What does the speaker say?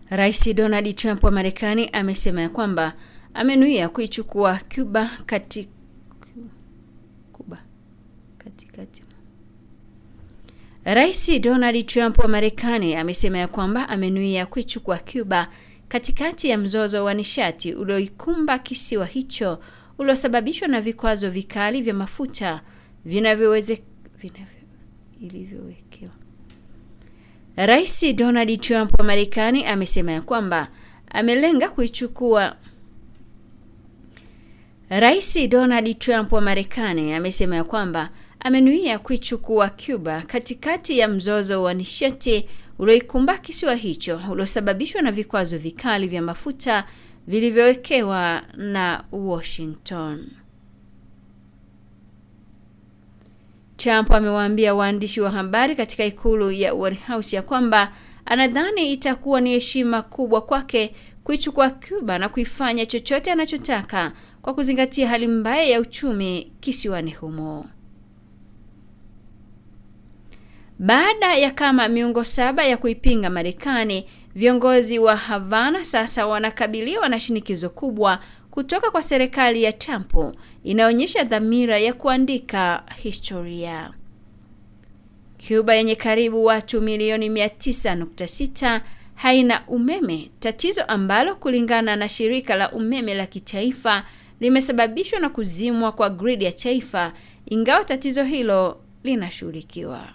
Rais Donald Trump wa Marekani amesema ya kwamba amenuia kuichukua Cuba Rais Donald Trump wa Marekani amesema ya kwamba amenuia kuichukua Cuba katikati ya mzozo wa nishati ulioikumba kisiwa hicho uliosababishwa na vikwazo vikali vya mafuta ilivyowekewa. Rais Donald Trump wa Marekani amesema ya kwamba amelenga kuichukua Rais Donald Trump wa Marekani amesema ya kwamba amenuia kuichukua Cuba katikati ya mzozo wa nishati ulioikumba kisiwa hicho uliosababishwa na vikwazo vikali vya mafuta vilivyowekewa na Washington. Trump amewaambia waandishi wa habari katika ikulu ya White House ya kwamba anadhani itakuwa ni heshima kubwa kwake kuichukua Cuba na kuifanya chochote anachotaka kwa kuzingatia hali mbaya ya uchumi kisiwani humo. Baada ya kama miongo 7 ya kuipinga Marekani, viongozi wa Havana sasa wanakabiliwa na shinikizo kubwa kutoka kwa serikali ya Trump inaonyesha dhamira ya kuandika historia. Cuba yenye karibu watu milioni 900.6 haina umeme, tatizo ambalo kulingana na shirika la umeme la kitaifa limesababishwa na kuzimwa kwa gridi ya taifa, ingawa tatizo hilo linashughulikiwa.